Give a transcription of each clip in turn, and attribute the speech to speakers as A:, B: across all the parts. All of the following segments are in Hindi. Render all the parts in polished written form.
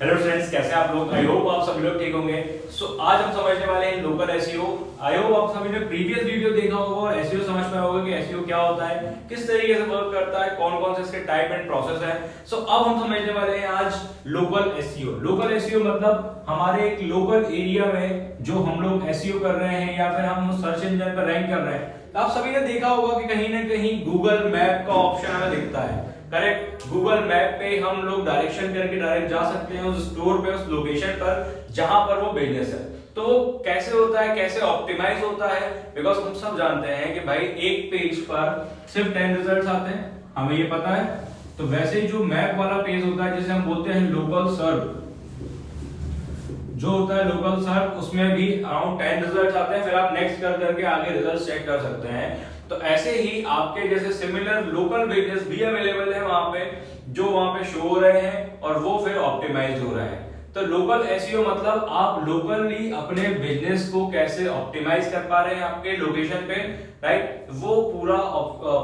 A: हेलो फ्रेंड्स, कैसे आप लोग? आई होप आप सभी लोग ठीक होंगे। आज हम समझने वाले हैं लोकल एसईओ। आई होप आप सभी ने प्रीवियस वीडियो देखा होगा और एसईओ समझ पाया होगा कि एसईओ क्या होता है, किस तरीके से वर्क करता है, कौन कौन से इसके टाइप एंड प्रोसेस है। अब हम समझने वाले हैं आज लोकल एसईओ। लोकल एसईओ मतलब हमारे एक लोकल एरिया में जो हम लोग एसईओ कर रहे हैं या फिर हम सर्च इंजन पर रैंक कर रहे हैं। आप सभी ने देखा होगा कि कहीं ना कहीं गूगल मैप का ऑप्शन हमें दिखता है, करेक्ट। गूगल मैप पे हम लोग डायरेक्शन करके डायरेक्ट जा सकते हैं उस स्टोर पे, उस लोकेशन पर जहां पर वो बिजनेस है। तो वो कैसे होता है, कैसे ऑप्टिमाइज होता है? बिकॉज हम सब जानते हैं कि भाई एक पेज पर सिर्फ 10 रिजल्ट्स आते हैं, हमें ये पता है। तो वैसे ही जो मैप वाला पेज होता है जिसे हम बोलते हैं लोकल सर्च, जो होता है लोकल सर्च, उसमें भी अराउंड 10 रिजल्ट्स आते हैं। फिर आप नेक्स्ट कर करके आगे रिजल्ट चेक कर सकते हैं। तो ऐसे ही आपके जैसे सिमिलर लोकल बिजनेस भी अवेलेबल है वहां पे, जो वहां पे शो हो रहे हैं और वो फिर ऑप्टिमाइज हो रहे हैं। तो लोकल एसईओ मतलब आप लोकली अपने बिजनेस को कैसे ऑप्टिमाइज कर पा रहे हैं आपके लोकेशन पे, राइट। वो पूरा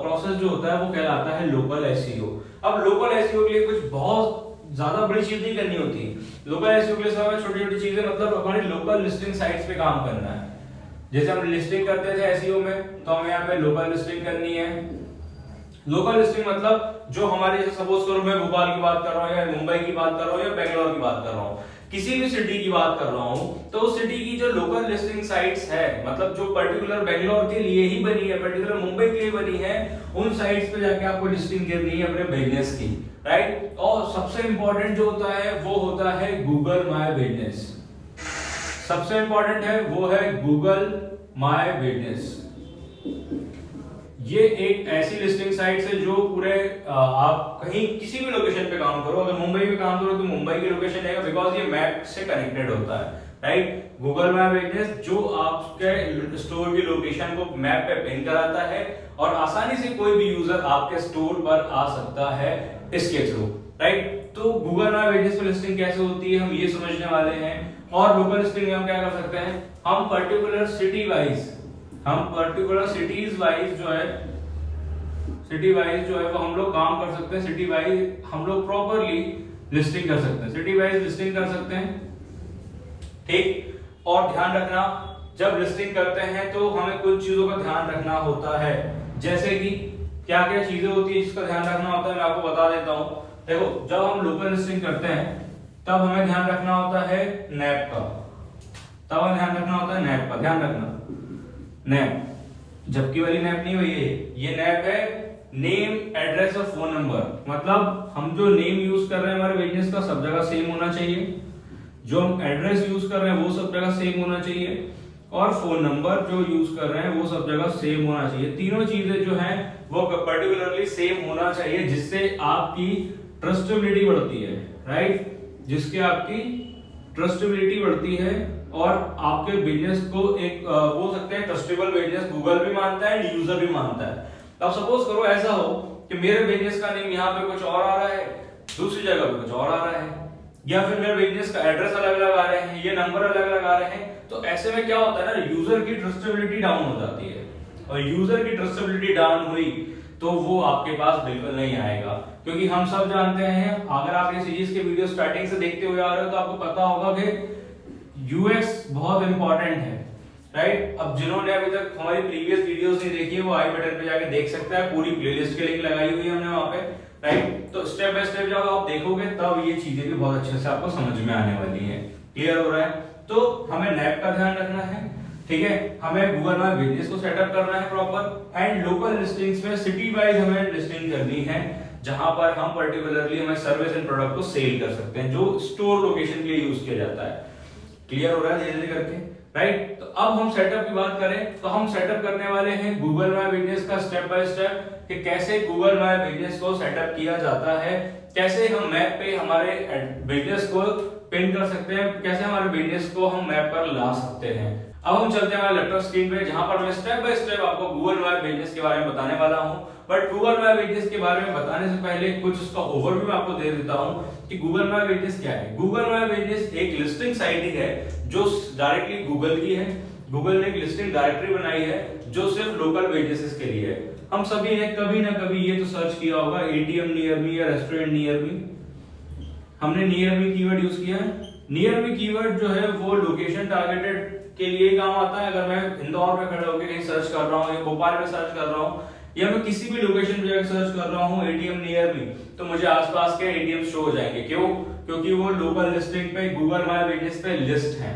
A: प्रोसेस जो होता है वो कहलाता है लोकल एसईओ। अब लोकल एसईओ के लिए कुछ बहुत ज्यादा बड़ी चीज नहीं करनी होती। लोकल एसईओ के लिए हमें छोटी छोटी चीजें, मतलब हमारी लोकल लिस्टिंग साइट्स पे काम करना है। जैसे हम लिस्टिंग करते थे एसईओ में, तो हमें यहाँ पे लोकल लिस्टिंग करनी है। लोकल लिस्टिंग मतलब जो हमारी, जैसे सपोज करो मैं भोपाल की बात कर रहा हूँ या मुंबई की बात कर रहा हूँ या बेंगलोर की बात कर रहा हूँ, किसी भी सिटी की बात कर रहा हूँ, तो उस सिटी की जो लोकल लिस्टिंग साइट्स है, मतलब जो पर्टिकुलर बेंगलोर के लिए ही बनी है, पर्टिकुलर मुंबई के लिए बनी है, उन साइट्स पे जाके आपको लिस्टिंग करनी है अपने बिजनेस की, राइट। और सबसे इंपॉर्टेंट जो होता है वो होता है गूगल माय बिजनेस। सबसे इंपॉर्टेंट है वो है गूगल माय बिजनेस। ये एक ऐसी लिस्टिंग साइट है जो पूरे आप कहीं किसी भी लोकेशन पे काम करो, अगर मुंबई में काम करो तो मुंबई की लोकेशन आएगा, बिकॉज ये मैप से कनेक्टेड होता है, राइट। गूगल माय बिजनेस जो आपके स्टोर की लोकेशन को मैप पे पिन कराता है और आसानी से कोई भी यूजर आपके स्टोर पर आ सकता है इसके थ्रू, राइट। तो गूगल माय बिजनेस पे लिस्टिंग कैसे होती है हम ये समझने वाले हैं। और लोकल लिस्टिंग में हम क्या कर सकते हैं, हम पर्टिकुलर सिटी वाइज, हम पर्टिकुलर सिटीज वाइज जो है, सिटी वाइज जो है वो हम लोग काम कर सकते हैं। सिटी वाइज हम लोग प्रॉपरली लिस्टिंग कर सकते हैं, सिटी वाइज लिस्टिंग कर सकते हैं, ठीक। और ध्यान रखना, जब लिस्टिंग करते हैं तो हमें कुछ चीजों का ध्यान रखना होता है। जैसे कि क्या क्या चीजें होती है जिसका ध्यान रखना होता है, मैं आपको बता देता हूं। देखो, जब हम लोकल लिस्टिंग करते हैं तब हमें ध्यान रखना होता है नैप का, तब हमें ध्यान रखना होता है नैप का। ध्यान रखना, नैप झपकी वाली नैप नहीं हुई है, ये नैप है नेम, एड्रेस और फोन नंबर। मतलब हम जो नेम यूज कर रहे हैं हमारे बिजनेस का सब जगह सेम होना चाहिए, जो हम एड्रेस यूज कर रहे हैं वो सब जगह सेम होना चाहिए, और फोन नंबर जो यूज कर रहे हैं वो सब जगह सेम होना चाहिए। तीनों चीजें जो हैं वो पर्टिकुलरली सेम होना चाहिए, जिससे आपकी ट्रस्टेबिलिटी बढ़ती है, राइट। जिसके आपकी ट्रस्टेबिलिटी बढ़ती है और आपके बिजनेस को एक बोल सकते हैं ट्रस्टेबल बिजनेस गूगल भी मानता है, यूजर भी मानता है। अब सपोज करो ऐसा हो कि मेरे बिजनेस का नेम यहाँ पे कुछ और आ रहा है, दूसरी जगह पे कुछ और आ रहा है, या फिर मेरे बिजनेस का एड्रेस अलग अलग आ रहे हैं, ये नंबर अलग अलग आ रहे हैं। तो ऐसे में क्या होता है ना, यूजर की ट्रस्टेबिलिटी डाउन हो जाती है, और यूजर की ट्रस्टेबिलिटी डाउन हुई तो वो आपके पास बिल्कुल नहीं आएगा। क्योंकि हम सब जानते हैं, अगर आप ये सीरीज के वीडियो स्टार्टिंग से देखते हुए आ रहे हो तो आपको पता होगा कि यूएक्स बहुत इंपॉर्टेंट है, राइट। अब जिन्होंने अभी तक हमारी प्रीवियस वीडियोस नहीं देखी है वो आई बटन पे जाके देख सकता है, पूरी प्लेलिस्ट की लिंक लगाई हुई है हमने वहां पे, राइट। तो स्टेप बाय स्टेप जब आप देखोगे तब ये चीजें भी बहुत अच्छे से आपको समझ में आने वाली है। क्लियर हो रहा है? तो हमें नैप का ध्यान रखना है, ठीक है। हमें गूगल माय बिजनेस को सेटअप करना है प्रॉपर, एंड लोकल लिस्टिंग्स में सिटी वाइज हमें लिस्टिंग करनी है, जहां पर हम पर्टिकुलरली हमें सर्विस एंड प्रोडक्ट को सेल कर सकते हैं, जो स्टोर लोकेशन के लिए यूज किया जाता है। क्लियर हो रहा है धीरे धीरे करके, राइट। तो अब हम सेटअप की बात करें तो हम सेटअप करने वाले हैं गूगल माय बिजनेस का स्टेप बाय स्टेप, कि कैसे गूगल माय बिजनेस को सेटअप किया जाता है, कैसे हम मैप पे हमारे बिजनेस को पिन कर सकते हैं, कैसे हमारे बिजनेस को हम मैप पर ला सकते हैं। अब हम चलते हैं हमारे लैपटॉप स्क्रीन पे, जहां पर मैं स्टेप बाय स्टेप आपको गूगल माय बिजनेस के बारे में बताने वाला हूं। बट गूगल माय बिजनेस के बारे में बताने से पहले कुछ उसका ओवरव्यू मैं आपको दे देता हूं कि गूगल माय बिजनेस क्या है। गूगल माय बिजनेस एक लिस्टिंग साइट ही है जो डायरेक्टली गूगल की है। गूगल ने एक लिस्टिंग डायरेक्टरी बनाई है जो सिर्फ लोकल बिजनेसेस के लिए है। हम सभी ने कभी ना कभी ये तो सर्च किया होगा, एटीएम नियर मी या रेस्टोरेंट नियर मी, हमने नियर मी कीवर्ड यूज किया है। नियर मी कीवर्ड जो है वो लोकेशन टारगेटेड के लिए काम आता है। अगर मैं इंदौर में खड़ा होकर कहीं सर्च कर रहा हूँ या भोपाल में सर्च कर रहा हूँ या मैं किसी भी लोकेशन पे जाकर सर्च कर रहा हूँ एटीएम नियर मी, तो मुझे आसपास के एटीएम शो हो जाएंगे। क्यों? क्योंकि वो लोकल लिस्टिंग पे गूगल माय बिजनेस पे लिस्ट है,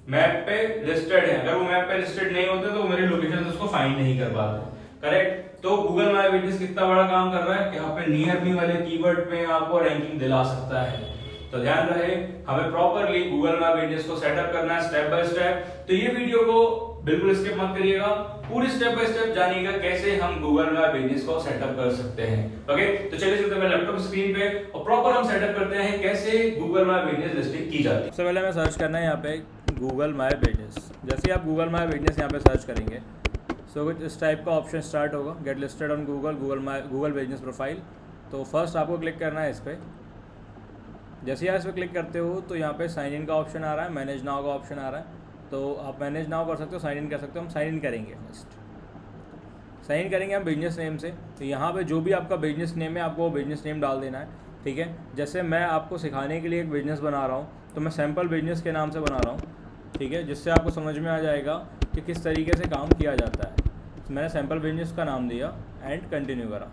A: मैप पे लिस्टेड है। अगर वो मैप पे लिस्टेड नहीं होते तो मेरे लोकेशन उसको फाइंड नहीं कर पाते। करेक्ट? तो गूगल माय बिजनेस कितना बड़ा काम कर रहा है कि यहाँ पे नियर मी वाले कीवर्ड पे आपको रैंकिंग दिला सकता है। तो ध्यान रहे, हमें प्रॉपरली गूगल माय बिजनेस को सेटअप करना है स्टेप बाय स्टेप। तो ये वीडियो को बिल्कुल स्किप मत करिएगा, पूरी स्टेप बाय स्टेप जानिएगा कैसे हम गूगल माय बिजनेस को सेटअप कर सकते हैं। ओके, तो चलिए चलते हैं लैपटॉप स्क्रीन पे और प्रॉपर हम सेटअप करते हैं कैसे गूगल माय बिजनेस लिस्टिंग की जाती है।
B: सबसे पहले हमें सर्च करना है यहाँ पे गूगल माय बिजनेस। जैसे आप गूगल माय बिजनेस यहाँ पे सर्च करेंगे सो कुछ इस टाइप का ऑप्शन स्टार्ट होगा, get listed on Google business profile. तो फर्स्ट आपको क्लिक करना है इस पर। जैसे ही आप इस पर क्लिक करते हो तो यहाँ पे साइन इन का ऑप्शन आ रहा है, मैनेज नाउ का ऑप्शन आ रहा है। तो आप मैनेज नाउ कर सकते हो, साइन इन कर सकते हो। हम साइन इन करेंगे, फर्स्ट साइन इन करेंगे हम बिजनेस नेम से। तो यहाँ पे जो भी आपका बिजनेस नेम है आपको वो बिजनेस नेम डाल देना है, ठीक है। जैसे मैं आपको सिखाने के लिए एक बिजनेस बना रहा हूँ तो मैं सैम्पल बिजनेस के नाम से बना रहा हूँ, ठीक है, जिससे आपको समझ में आ जाएगा कि किस तरीके से काम किया जाता है। तो मैंने सैम्पल बिजनेस का नाम दिया एंड कंटिन्यू करा।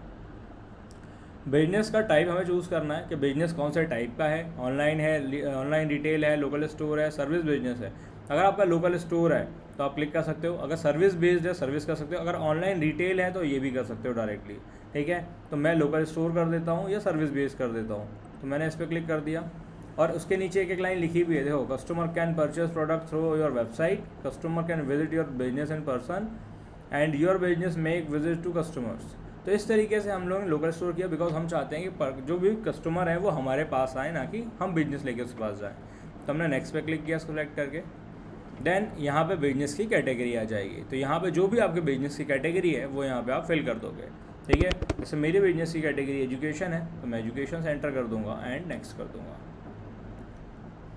B: बिजनेस का टाइप हमें चूज़ करना है कि बिजनेस कौन से टाइप का है, ऑनलाइन है, ऑनलाइन रिटेल है, लोकल स्टोर है, सर्विस बिजनेस है। अगर आपका लोकल स्टोर है तो आप क्लिक कर सकते हो, अगर सर्विस बेस्ड है सर्विस कर सकते हो, अगर ऑनलाइन रिटेल है तो ये भी कर सकते हो डायरेक्टली, ठीक है। तो मैं लोकल स्टोर कर देता हूँ या सर्विस बेस्ड कर देता हूँ। तो मैंने इस पर क्लिक कर दिया और उसके नीचे एक लाइन लिखी हुई है, देखो, customer can purchase product through your website, customer can visit your business in person and your business make visit to customers. तो इस तरीके से हम लोगों ने लोकल स्टोर किया बिकॉज हम चाहते हैं कि जो भी कस्टमर है वो हमारे पास आए, ना कि हम बिजनेस लेके उसके पास जाएँ। तो हमने नेक्स्ट पे क्लिक किया सेलेक्ट करके। देन यहाँ पे बिजनेस की कैटेगरी आ जाएगी। तो यहाँ पे जो भी आपके बिजनेस की कैटेगरी है वो यहाँ पे आप फिल कर दोगे, ठीक है। जैसे मेरे बिजनेस की कैटेगरी एजुकेशन है तो मैं एजुकेशन से एंटर कर दूंगा एंड नेक्स्ट कर दूंगा।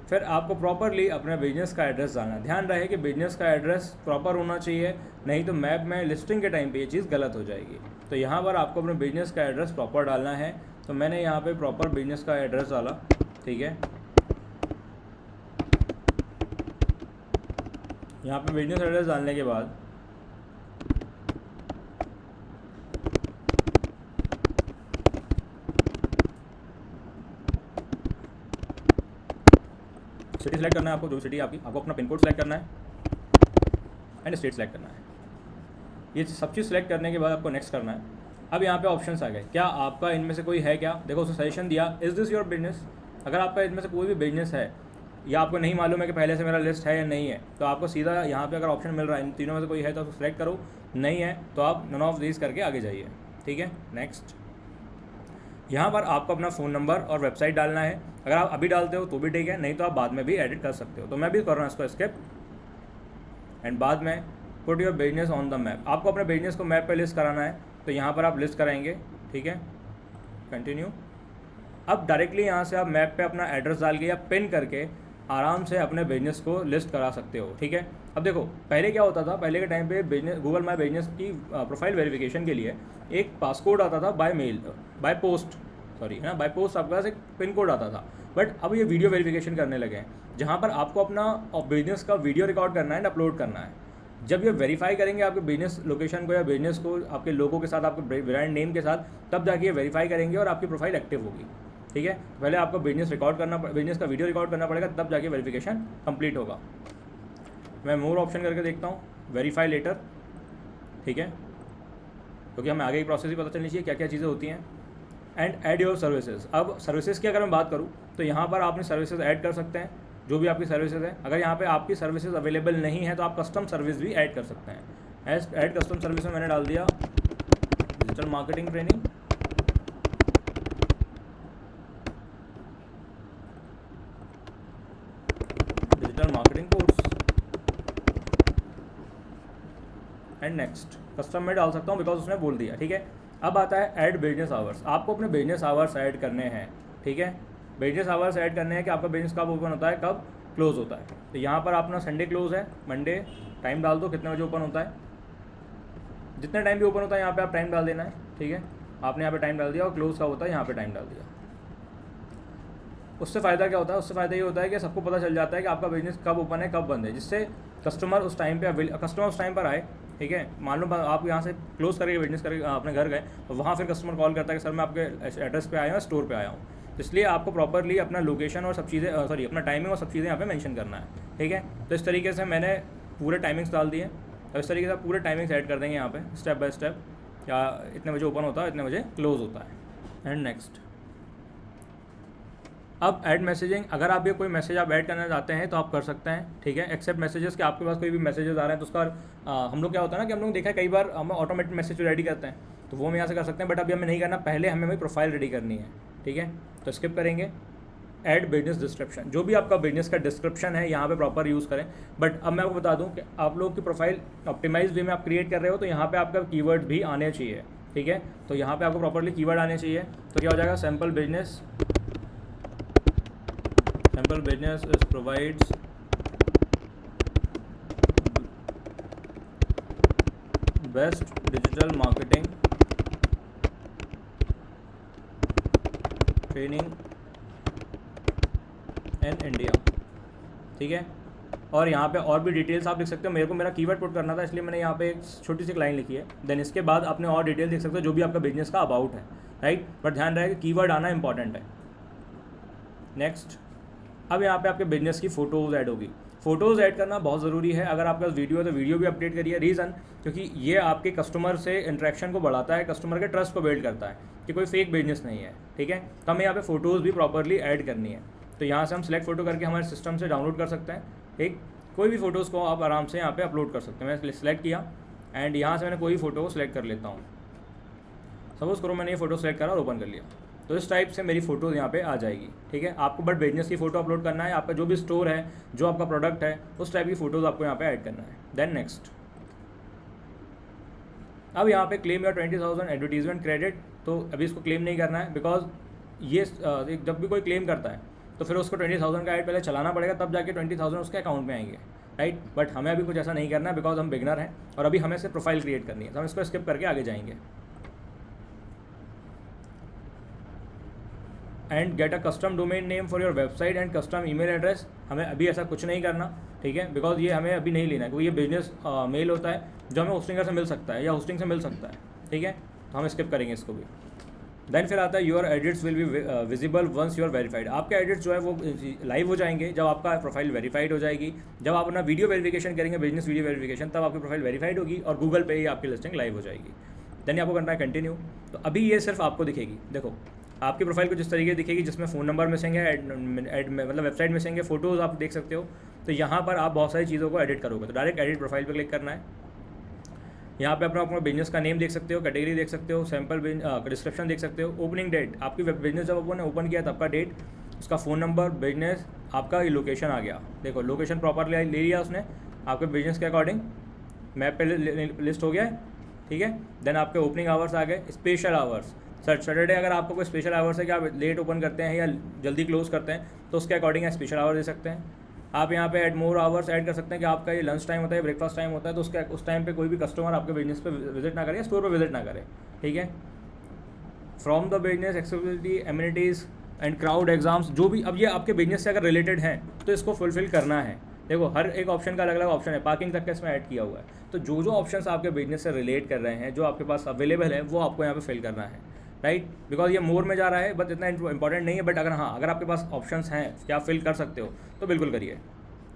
B: फिर आपको प्रॉपरली अपने बिजनेस का एड्रेस डालना। ध्यान रहे कि बिजनेस का एड्रेस प्रॉपर होना चाहिए, नहीं तो मैप में लिस्टिंग के टाइम पे ये चीज़ गलत हो जाएगी। तो यहाँ पर आपको अपने बिजनेस का एड्रेस प्रॉपर डालना है। तो मैंने यहाँ पे प्रॉपर बिजनेस का एड्रेस डाला, ठीक है। यहाँ पे बिजनेस एड्रेस डालने के बाद सिटी सेलेक्ट करना है आपको, जो सिटी आपकी, आपको अपना पिन कोड सेलेक्ट करना है एंड स्टेट सेलेक्ट करना है। ये सब चीज़ सेलेक्ट करने के बाद आपको नेक्स्ट करना है। अब यहाँ पे ऑप्शंस आ गए, क्या आपका इनमें से कोई है क्या। देखो उसने सजेशन दिया, इज़ दिस योर बिजनेस। अगर आपका इनमें से कोई भी बिजनेस है या आपको नहीं मालूम है कि पहले से मेरा लिस्ट है या नहीं है, तो आपको सीधा यहाँ पे अगर ऑप्शन मिल रहा है इन तीनों में से कोई है तो उसको सेलेक्ट करो, नहीं है तो आप नन ऑफ दीज करके आगे जाइए, ठीक है। नेक्स्ट, यहाँ पर आपको अपना फ़ोन नंबर और वेबसाइट डालना है। अगर आप अभी डालते हो तो भी ठीक है, नहीं तो आप बाद में भी एडिट कर सकते हो। तो मैं भी कर रहा हूँ इसको स्किप एंड बाद में put your business on the map. आपको अपने बिजनेस को मैप पे लिस्ट कराना है तो यहाँ पर आप लिस्ट कराएंगे, ठीक है। कंटिन्यू। अब डायरेक्टली यहाँ से आप मैप पे अपना एड्रेस डाल के या पिन करके आराम से अपने बिजनेस को लिस्ट करा सकते हो, ठीक है। अब देखो पहले क्या होता था, पहले के टाइम पे बिजनेस गूगल माय बिजनेस की प्रोफाइल वेरिफिकेशन के लिए एक पासकोड आता था by mail, by post, sorry है ना, बाय पोस्ट आपके पास एक पिन कोड आता था। बट अब ये वीडियो वेरिफिकेशन करने लगे हैं, जहाँ पर आपको अपना बिजनेस का वीडियो रिकॉर्ड करना है एंड अपलोड करना है। जब ये वेरीफाई करेंगे आपके बिजनेस लोकेशन को या बिजनेस को आपके लोगों के साथ, आपके ब्रांड नेम के साथ, तब जाके ये वेरीफाई करेंगे और आपकी प्रोफाइल एक्टिव होगी, ठीक है। पहले आपको बिजनेस रिकॉर्ड करना, बिजनेस का वीडियो रिकॉर्ड करना पड़ेगा, तब जाके वेरिफिकेशन कंप्लीट होगा। मैं मोर ऑप्शन करके देखता हूँ, वेरीफाई लेटर, ठीक है, क्योंकि हमें आगे की प्रोसेस ही पता चलनी चाहिए क्या क्या चीज़ें होती हैं। And add your services. अब सर्विसेज की अगर मैं बात करूँ तो यहाँ पर आपने सर्विसेज ऐड कर सकते हैं, जो भी आपकी सर्विसेज है। अगर यहाँ पे आपकी सर्विसेज अवेलेबल नहीं है तो आप कस्टम सर्विस भी ऐड कर सकते हैं। ऐड कस्टम सर्विस में मैंने डाल दिया digital marketing training, digital marketing course and next. Custom में डाल सकता हूँ बिकॉज उसने बोल दिया, ठीक है। अब आता है ऐड बिजनेस आवर्स। आपको अपने बिजनेस आवर्स ऐड करने हैं, ठीक है। बिजनेस आवर्स ऐड करने हैं कि आपका बिजनेस कब ओपन होता है, कब क्लोज होता है। तो यहाँ पर अपना संडे क्लोज है, मंडे टाइम डाल दो कितने बजे ओपन होता है, जितने टाइम भी ओपन होता है यहाँ पे आप टाइम डाल देना है, ठीक है। आपने यहाँ पे टाइम डाल दिया और क्लोज का होता है यहाँ पे टाइम डाल दिया। उससे फ़ायदा क्या होता है, उससे फ़ायदा ये होता है कि सबको पता चल जाता है कि आपका बिजनेस कब ओपन है कब बंद है, जिससे कस्टमर उस टाइम पर आए, ठीक है। मान लो आप यहाँ से क्लोज करके बिजनेस करके अपने घर गए, तो वहाँ फिर कस्टमर कॉल करता है कि सर मैं आपके एड्रेस पे आया हूँ, स्टोर पे आया हूँ। तो इसलिए आपको प्रॉपरली अपना लोकेशन और सब चीज़ें अपना टाइमिंग और सब चीज़ें यहाँ पे मेंशन करना है, ठीक है। तो इस तरीके से मैंने पूरे टाइमिंग्स डाल दिए, और इस तरीके से पूरे टाइमिंग्स ऐड कर देंगे यहाँ पे स्टेप बाय स्टेप, या इतने बजे ओपन होता है, इतने बजे क्लोज होता है। एंड नेक्स्ट, अब ऐड मैसेजिंग, अगर आप ये कोई मैसेज आप ऐड करना चाहते हैं तो आप कर सकते हैं, ठीक है। एक्सेप्ट मैसेजेस कि आपके पास कोई भी मैसेजेस आ रहे हैं तो उसका हम लोग क्या होता है ना कि हम लोग देखा है कई बार हम ऑटोमेटिक मैसेज रेडी करते हैं, तो वो हम यहाँ से कर सकते हैं, बट अभी हमें नहीं करना, पहले हमें वही प्रोफाइल रेडी करनी है, ठीक है। तो स्किप करेंगे। ऐड बिजनेस डिस्क्रिप्शन, जो भी आपका बिजनेस का डिस्क्रिप्शन है यहाँ पे प्रॉपर यूज़ करें। बट अब मैं आपको बता दूँ कि आप लोग की प्रोफाइल ऑप्टिमाइज वे में आप क्रिएट कर रहे हो, तो यहाँ पे आपका कीवर्ड भी आने चाहिए, ठीक है। तो यहाँ पे आपको प्रॉपरली कीवर्ड आने चाहिए। तो क्या हो जाएगा, sample business provides best digital marketing training in India, ठीक है। और यहाँ पे और भी डिटेल्स आप लिख सकते हो। मेरे को मेरा कीवर्ड पुट करना था, इसलिए मैंने यहाँ पे एक छोटी सी लाइन लिखी है। देन इसके बाद आपने और डिटेल लिख सकते हो जो भी आपका बिजनेस का अबाउट है, राइट। बट ध्यान रहे कि कीवर्ड आना इंपॉर्टेंट है। नेक्स्ट, अब यहाँ पे आपके बिजनेस की फ़ोटोज़ ऐड होगी। फ़ोटोज़ ऐड करना बहुत ज़रूरी है। अगर आपके पास वीडियो है तो वीडियो भी अपडेट करिए। रीज़न, क्योंकि ये आपके कस्टमर से इंटरेक्शन को बढ़ाता है, कस्टमर के ट्रस्ट को बिल्ड करता है कि कोई फेक बिजनेस नहीं है, ठीक है। तो हमें यहाँ पे फ़ोटोज़ भी प्रॉपरली ऐड करनी है। तो यहाँ से हम सेलेक्ट फ़ोटो करके हमारे सिस्टम से डाउनलोड कर सकते हैं, ठीक। कोई भी फ़ोटोज़ को आप आराम से यहाँ पे अपलोड कर सकते हैं। मैंने सेलेक्ट किया एंड यहाँ से मैंने कोई फ़ोटो को सिलेक्ट कर लेता हूँ। सपोज़ करो मैंने ये फ़ोटो सेलेक्ट करा और ओपन कर लिया, तो इस टाइप से मेरी फ़ोटोज़ यहाँ पे आ जाएगी, ठीक है। आपको बट बिजनेस की फ़ोटो अपलोड करना है, आपका जो भी स्टोर है, जो आपका प्रोडक्ट है, उस टाइप की फ़ोटोज़ आपको यहाँ पे ऐड करना है। देन नेक्स्ट, अब यहाँ पे क्लेम या 20,000 एडवर्टीजमेंट क्रेडिट, तो अभी इसको क्लेम नहीं करना है, बिकॉज ये जब भी कोई क्लेम करता है तो फिर उसको 20,000 का ऐड पहले चलाना पड़ेगा, तब जाके 20,000 उसके अकाउंट में आएंगे, राइट। बट हमें अभी कुछ ऐसा नहीं करना है, बिकॉज हम बिगनर हैं और अभी हमें सिर्फ प्रोफाइल क्रिएट करनी है, तो हम इसको स्किप करके आगे जाएंगे। And get a custom domain name for your website and custom email address, हमें अभी ऐसा कुछ नहीं करना, ठीक है, बिकॉज ये हमें अभी नहीं लेना है, क्योंकि ये बिजनेस मेल होता है जो हमें होस्टिंगर से मिल सकता है या होस्टिंग से मिल सकता है, ठीक है। तो हम स्किप करेंगे इसको भी। देन फिर आता है your edits will be visible once you're verified. आपके एडिट्स जो है वो लाइव हो जाएंगे जब आपका प्रोफाइल वेरीफाइड हो जाएगी। जब आप अपना वीडियो वेरिफिकेशन करेंगे, बिजनेस वीडियो वेरिफिकेशन, तब आपकी प्रोफाइल वेरीफाइड होगी और गूगल पे ही आपकी लिस्टिंग लाइव हो जाएगी। देन आपको करना है कंटिन्यू। तो अभी ये सिर्फ आपको दिखेगी, देखो आपकी प्रोफाइल कुछ इस तरीके दिखेगी, जिसमें फ़ोन नंबर मिसिंग है, मतलब वेबसाइट मिसिंग है, फोटोज़ आप देख सकते हो। तो यहाँ पर आप बहुत सारी चीज़ों को एडिट करोगे, तो डायरेक्ट एडिट प्रोफाइल पर क्लिक करना है। यहाँ पे अपना बिजनेस का नेम देख सकते हो, कैटेगरी देख सकते हो, सैम्पल डिस्क्रिप्शन देख सकते हो, ओपनिंग डेट, आपकी बिजनेस जब आपने ओपन किया तब का डेट, उसका फ़ोन नंबर, बिजनेस, आपका ये लोकेशन आ गया। देखो लोकेशन प्रॉपर ले लिया उसने आपके बिजनेस के अकॉर्डिंग, मैप पे लिस्ट हो गया है, ठीक है। देन आपके ओपनिंग आवर्स आ गए, स्पेशल आवर्स, सैटरडे अगर आपको कोई स्पेशल आवर्स है कि आप लेट ओपन करते हैं या जल्दी क्लोज करते हैं, तो उसके अकॉर्डिंग आप स्पेशल आवर दे सकते हैं। आप यहाँ पे ऐड मोर आवर्स ऐड कर सकते हैं कि आपका ये लंच टाइम होता है, ब्रेकफास्ट टाइम होता है, तो उसके उस टाइम पे कोई भी कस्टमर आपके बिजनेस पे विजिट ना करे, स्टोर पे विजिट ना करे, ठीक है। From the business accessibility, amenities and crowd exams, जो भी अब ये आपके बिजनेस से अगर रिलेटेड हैं तो इसको फुलफिल करना है। देखो हर एक ऑप्शन का अलग अलग ऑप्शन है, पार्किंग तक का इसमें ऐड किया हुआ है। तो जो जो ऑप्शंस आपके बिजनेस से रिलेट कर रहे हैं, जो आपके पास अवेलेबल है, वो आपको यहाँ पे फिल करना है, राइट। बिकॉज ये मोर में जा रहा है, बट इतना इंपॉर्टेंट नहीं है। बट अगर आपके पास ऑप्शंस हैं कि आप फिल कर सकते हो तो बिल्कुल करिए,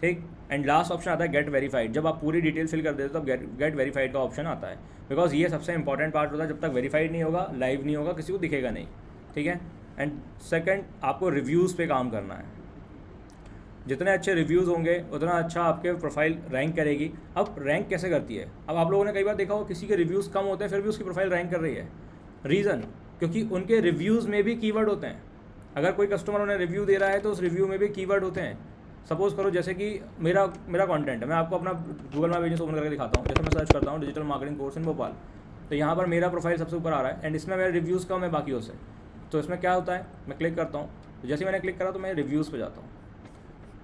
B: ठीक। एंड लास्ट ऑप्शन आता है गेट वेरीफाइड। जब आप पूरी डिटेल फिल कर देते हो तब गेट वेरीफाइड का ऑप्शन आता है, बिकॉज ये सबसे इंपॉर्टेंट पार्ट होता है। जब तक वेरीफाइड नहीं होगा, लाइव नहीं होगा, किसी को दिखेगा नहीं, ठीक है। एंड सेकंड, आपको रिव्यूज़ पे काम करना है। जितने अच्छे रिव्यूज़ होंगे उतना अच्छा आपके प्रोफाइल रैंक करेगी। अब रैंक कैसे करती है, अब आप लोगों ने कई बार देखा हो किसी के रिव्यूज़ कम होते हैं फिर भी उसकी प्रोफाइल रैंक कर रही है। रीज़न, क्योंकि उनके रिव्यूज़ में भी कीवर्ड होते हैं। अगर कोई कस्टमर उन्हें रिव्यू दे रहा है तो उस रिव्यू में भी कीवर्ड होते हैं। सपोज़ करो जैसे कि मेरा कंटेंट है, मैं आपको अपना गूगल माय बिजनेस ओपन करके दिखाता हूँ। जैसे मैं सर्च करता हूँ digital marketing course in Bhopal, तो यहाँ पर मेरा प्रोफाइल सबसे ऊपर आ रहा है एंड इसमें मेरे रिव्यूज़ कम है बाकियों से। तो इसमें क्या होता है, मैं क्लिक करता हूँ, तो जैसे मैंने क्लिक करा तो मैं रिव्यूज़ पे जाता हूँ।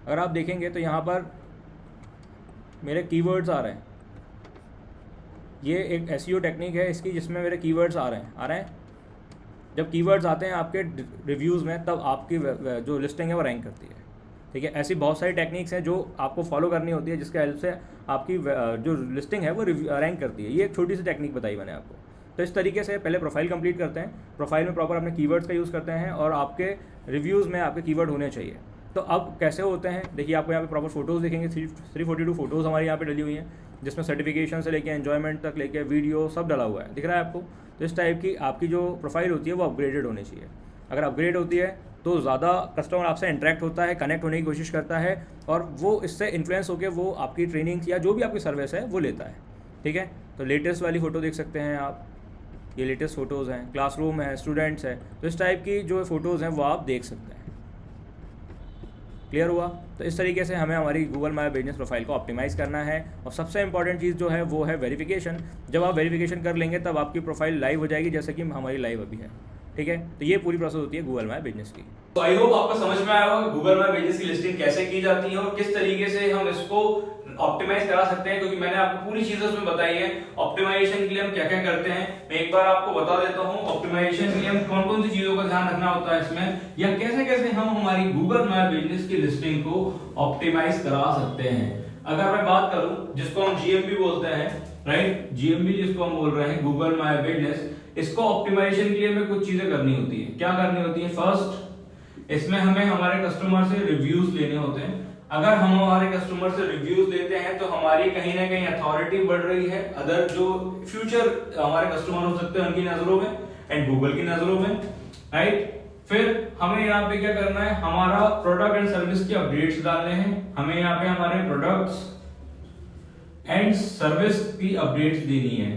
B: अगर आप देखेंगे तो यहाँ पर मेरे कीवर्ड्स आ रहे हैं। ये एक SEO टेक्निक है इसकी, जिसमें मेरे कीवर्ड्स आ रहे हैं, जब कीवर्ड्स आते हैं आपके रिव्यूज़ में, तब आपकी जो लिस्टिंग है वो रैंक करती है। ठीक है, ऐसी बहुत सारी टेक्निक्स हैं जो आपको फॉलो करनी होती है, जिसके हेल्प से आपकी जो लिस्टिंग है वो रैंक करती है। ये एक छोटी सी टेक्निक बताई मैंने आपको। तो इस तरीके से पहले प्रोफाइल कंप्लीट करते हैं, प्रोफाइल में प्रॉपर अपने कीवर्ड्स का यूज़ करते हैं और आपके रिव्यूज़ में आपके कीवर्ड होने चाहिए। तो अब कैसे होते हैं, देखिए आपको यहाँ पे प्रॉपर फोटोज़ दिखेंगे। 342 फोटोज़ हमारी यहाँ पे डली हुई हैं, जिसमें सर्टिफिकेशन से लेके एन्जॉयमेंट तक लेके वीडियो सब डला हुआ है, दिख रहा है आपको। तो इस टाइप की आपकी जो प्रोफाइल होती है वो अपग्रेडेड होनी चाहिए। अगर अपग्रेड होती है तो ज़्यादा कस्टमर आपसे इंटरेक्ट होता है, कनेक्ट होने की कोशिश करता है, और वो इससे इन्फ्लुएंस होकर वो आपकी ट्रेनिंग या जो भी आपकी सर्विस है वो लेता है। ठीक है, तो लेटेस्ट वाली फ़ोटो देख सकते हैं आप, ये लेटेस्ट फ़ोटोज़ हैं, क्लासरूम है, स्टूडेंट्स है, तो इस टाइप की जो फ़ोटोज़ हैं वो आप देख सकते हैं। क्लियर हुआ? तो इस तरीके से हमें हमारी गूगल माय बिजनेस प्रोफाइल को ऑप्टिमाइज़ करना है। और सबसे इंपॉर्टेंट चीज़ जो है वो है वेरिफिकेशन। जब आप वेरिफिकेशन कर लेंगे तब आपकी प्रोफाइल लाइव हो जाएगी, जैसे कि हमारी लाइव अभी है। ठीक है, तो ये पूरी प्रोसेस होती है गूगल माय बिजनेस की।
A: तो आई होप आपको समझ में आया होगा गूगल माय बिजनेस की लिस्टिंग कैसे की जाती है और किस तरीके से हम इसको ऑप्टिमाइज करा सकते हैं, क्योंकि मैंने आपको पूरी चीजें उसमें बताई है। ऑप्टिमाइजेशन के लिए हम क्या क्या करते हैं मैं एक बार आपको बता देता हूं। ऑप्टिमाइजेशन के लिए हम कौन कौन सी चीजों का ध्यान रखना होता है इसमें, या कैसे कैसे हम हमारी गूगल माय बिजनेस की लिस्टिंग को ऑप्टिमाइज करा सकते हैं। अगर मैं बात करूं जिसको हम जीएमबी बोलते हैं, राइट, जीएमबी जिसको हम बोल रहे हैं गूगल माय बिजनेस, इसको ऑप्टिमाइजेशन के लिए हमें कुछ चीजें करनी होती है। क्या करनी होती है? फर्स्ट, इसमें हमें हमारे कस्टमर से रिव्यूज लेने होते हैं। अगर हम हमारे कस्टमर से रिव्यूज लेते हैं तो हमारी कहीं ना कहीं अथॉरिटी बढ़ रही है, अदर जो फ्यूचर हमारे कस्टमर हो सकते हैं उनकी नजरों में एंड गूगल की नजरों में, राइट। फिर हमें यहाँ पे क्या करना है, हमारा प्रोडक्ट एंड सर्विस के अपडेट्स डालने हैं। हमें यहाँ पे हमारे प्रोडक्ट्स एंड सर्विस की अपडेट्स देनी है,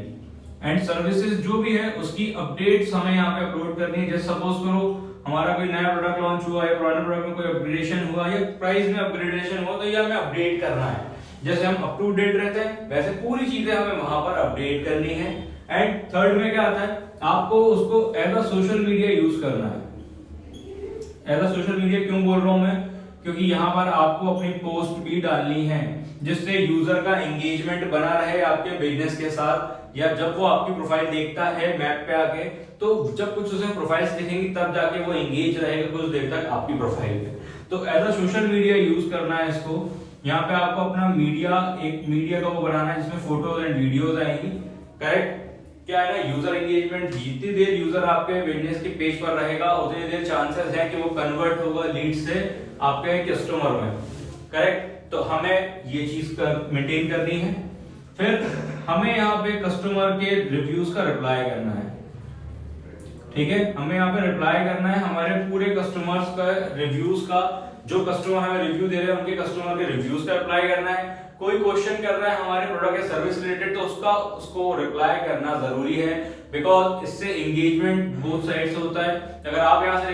A: एंड सर्विसेज जो भी है उसकी अपडेट्स हमें यहाँ पे अपलोड करनी है। जैसे सपोज करो हमारा कोई नया प्रोडक्ट लॉन्च हुआ या पुराने प्रोडक्ट में कोई अपग्रेडेशन हुआ या प्राइस में अपग्रेडेशन हुआ, तो ये हमें अपडेट करना है। जैसे हम अप टू डेट रहते हैं वैसे पूरी चीजें हमें वहां पर अपडेट करनी है। एंड थर्ड में क्या आता है, आपको उसको as a social media use करना है। एज अ सोशल मीडिया क्यों बोल रहा हूं मैं, क्योंकि यहाँ पर आपको अपनी पोस्ट भी डालनी है जिससे यूजर का एंगेजमेंट बना रहे आपके बिजनेस के साथ, या जब वो आपकी प्रोफाइल देखता है मैप पे आके, तो जब कुछ उसे प्रोफाइल्स दिखेंगी तब जाके वो एंगेज रहेगा कुछ देर तक आपकी प्रोफाइल पे। तो as a social media use करना है इसको। यहाँ पे आपको अपना मीडिया, एक मीडिया का वो बनाना है जिसमें फोटोज एंड वीडियोज आएंगी, करेक्ट। क्या है ना, यूजर एंगेजमेंट, जितनी देर यूजर आपके बिजनेस के पेज पर रहेगा उतनी देर चांसेस है कि वो कन्वर्ट होगा लीड से आपके कस्टमर में, करेक्ट। तो हमें ये चीज मेंटेन करनी है। फिर हमें यहाँ पे कस्टमर के रिव्यूज का रिप्लाई करना है, ठीक है। हमें यहाँ पे रिप्लाई करना है हमारे पूरे कस्टमर्स का रिव्यूज का, जो कस्टमर हमें रिव्यू दे रहे हैं उनके कस्टमर के रिव्यूज का रिप्लाई करना है। कोई क्वेश्चन कर रहा है हमारे प्रोडक्ट या सर्विस रिलेटेड तो उसको रिप्लाई करना जरूरी है, बिकॉज इससे एंगेजमेंट बोथ साइड से होता है। अगर आप यहाँ से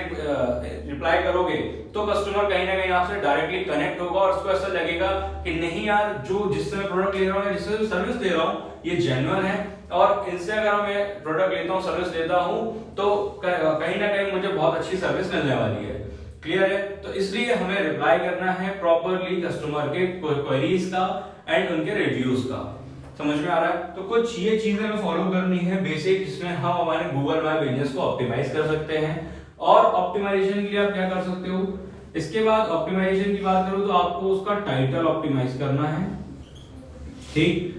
A: रिप्लाई करोगे तो कस्टमर कहीं ना कहीं आपसे डायरेक्टली कनेक्ट होगा और उसको ऐसा लगेगा कि नहीं यार, जो जिससे मैं प्रोडक्ट ले रहा हूँ, जिससे सर्विस दे रहा हूँ, ये जेन्युइन है, और इनसे अगर मैं प्रोडक्ट लेता हूँ, सर्विस लेता हूँ, तो कहीं ना कहीं मुझे बहुत अच्छी सर्विस मिलने वाली है। क्लियर है? तो इसलिए हमें रिप्लाई करना है प्रॉपरली कस्टमर के क्वेरीज का एंड उनके रिव्यूज का। समझ में आ रहा है? तो कुछ ये चीजें हमें फॉलो करनी है बेसिक, जिसमें हम हमारे गूगल माय बिजनेस को ऑप्टिमाइज कर सकते हैं। और ऑप्टिमाइजेशन के लिए आप क्या कर सकते हो, इसके बाद ऑप्टिमाइजेशन की बात करूं तो आपको उसका टाइटल ऑप्टिमाइज करना है, ठीक।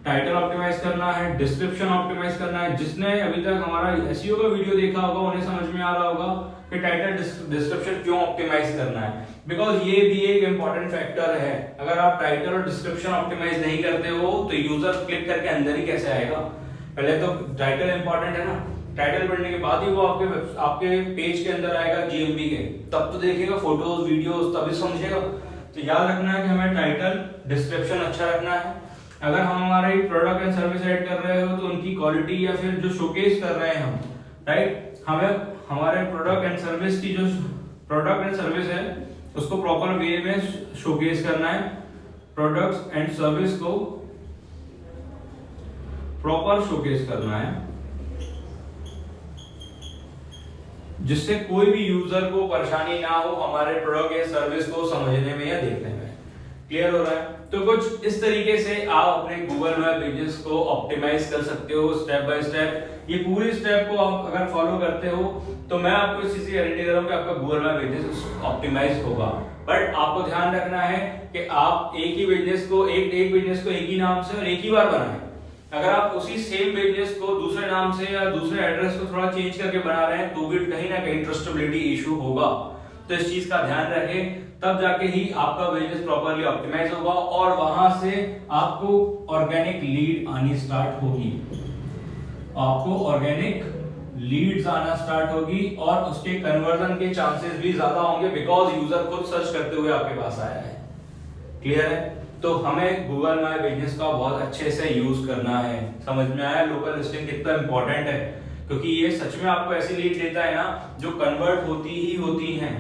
A: टाइटल ऑप्टिमाइज करना है, डिस्क्रिप्शन ऑप्टिमाइज करना है। जिसने अभी तक हमारा एसईओ का वीडियो देखा होगा उन्हें समझ में आ रहा होगा कि टाइटल डिस्क्रिप्शन क्यों ऑप्टिमाइज करना है, बिकॉज ये भी एक इंपॉर्टेंट फैक्टर है। अगर आप टाइटल और डिस्क्रिप्शन ऑप्टिमाइज नहीं करते हो तो यूजर क्लिक करके अंदर ही कैसे आएगा। पहले तो टाइटल इंपॉर्टेंट है ना, टाइटल पढ़ने के बाद ही वो आपके पेज के अंदर आएगा जीएमबी के, तब तो देखेगा फोटोज वीडियोस, तभी समझेगा। तो याद रखना है कि हमें टाइटल डिस्क्रिप्शन अच्छा रखना है। अगर हम हमारे प्रोडक्ट एंड सर्विस ऐड कर रहे हो तो उनकी क्वालिटी या फिर जो शोकेस कर रहे हैं हम, राइट, हमें हमारे प्रोडक्ट एंड सर्विस की जो प्रोडक्ट एंड सर्विस है उसको प्रॉपर वे में शोकेस करना है। प्रोडक्ट्स एंड सर्विस को प्रॉपर शोकेस करना है, जिससे कोई भी यूजर को परेशानी ना हो हमारे प्रोडक्ट या सर्विस को समझने में या देखने में। क्लियर हो रहा है? तो कुछ इस तरीके से आप अपने गूगल माय बिजनेस को ऑप्टिमाइज कर सकते हो स्टेप बाय स्टेप। ये पूरी स्टेप को आप अगर फॉलो करते हो तो मैं आपको इस चीज की गारंटी दे रहा हूं कि आपका गूगल माय बिजनेस ऑप्टिमाइज होगा। बट आपको ध्यान रखना है कि आप एक ही बिजनेस को एक बिजनेस को एक ही नाम से और एक ही बार बनाएं। अगर आप उसी सेम बिजनेस को दूसरे नाम से या दूसरे एड्रेस को थोड़ा चेंज करके बना रहे हैं तो भी कहीं ना कहीं ट्रस्टेबिलिटी इशू होगा। तो इस चीज का ध्यान रखें, तब जाके ही आपका बिजनेस प्रॉपर्ली ऑप्टिमाइज होगा और वहां से आपको ऑर्गेनिक लीड आनी स्टार्ट होगी। आपको ऑर्गेनिक लीड्स आना स्टार्ट होगी और उसके कन्वर्जन के चांसेस भी ज्यादा होंगे बिकॉज यूजर खुद सर्च करते हुए आपके पास आया है। क्लियर है? तो हमें गूगल माय बिजनेस का बहुत अच्छे से यूज करना है। समझ में आया लोकल लिस्टिंग कितना इंपॉर्टेंट है? क्योंकि ये सच में आपको ऐसी लीड देता है ना जो कन्वर्ट होती ही होती हैं।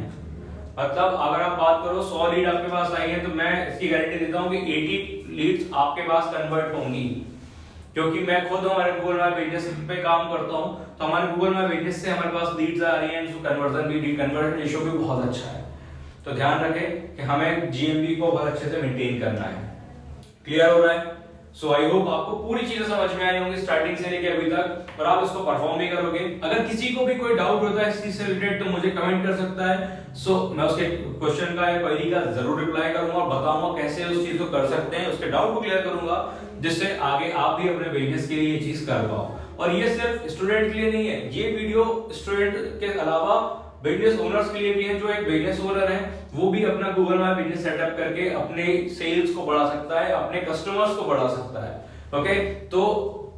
A: मतलब अगर आप बात करो 100 लीड आपके पास आई है तो मैं इसकी गारंटी देता हूं कि 80 लीड्स आपके पास कन्वर्ट होंगी। क्योंकि मैं खुद हमारे गूगल माय बिजनेस पे काम करता हूं तो हमारे गूगल माय बिजनेस से हमारे पास लीड्स आ रही हैं जो कन्वर्जन भी कन्वर्जन रेशियो भी बहुत अच्छा है। तो ध्यान रखें कि हमें जीएमबी को बहुत अच्छे से मेंटेन करना है। क्लियर हो रहा है? सो आई होप आपको पूरी चीजें समझ में आई होंगी स्टार्टिंग से लेके अभी तक और आप इसको परफॉर्म भी करोगे। अगर किसी को भी कोई डाउट होता है इस चीज से रिलेटेड तो मुझे कमेंट कर सकता है। सो मैं उसके क्वेश्चन का या क्वेरी का जरूर रिप्लाई करूंगा और बताऊंगा कैसे उस चीज को कर सकते हैं, उसके डाउट को क्लियर करूंगा जिससे आगे आप भी अपने बिजनेस के लिए ये चीज कर पाओ। और ये सिर्फ स्टूडेंट के लिए नहीं है, ये वीडियो स्टूडेंट के अलावा बिजनेस ओनर्स के लिए भी है। जो एक बिजनेस ओनर है वो भी अपना गूगल माय बिजनेस सेटअप करके अपने सेल्स को बढ़ा सकता है, अपने कस्टमर्स को बढ़ा सकता है। ओके, तो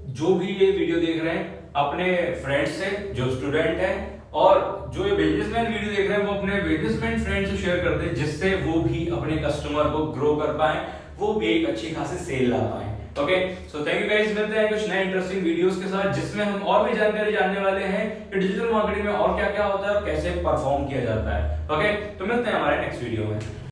A: जो भी ये वीडियो देख रहे हैं अपने फ्रेंड्स से जो स्टूडेंट है और जो ये बिजनेसमैन वीडियो देख रहे हैं वो अपने बिजनेसमैन फ्रेंड से शेयर कर दें जिससे वो भी अपने कस्टमर को ग्रो कर पाए, वो भी एक अच्छी खासी सेल ला पाए। Okay, so thank you guys, मिलते हैं कुछ नए इंटरेस्टिंग वीडियोस के साथ जिसमें हम और भी जानकारी जानने वाले हैं कि डिजिटल मार्केटिंग में और क्या क्या होता है और कैसे परफॉर्म किया जाता है। ओके, तो मिलते हैं हमारे नेक्स्ट वीडियो में।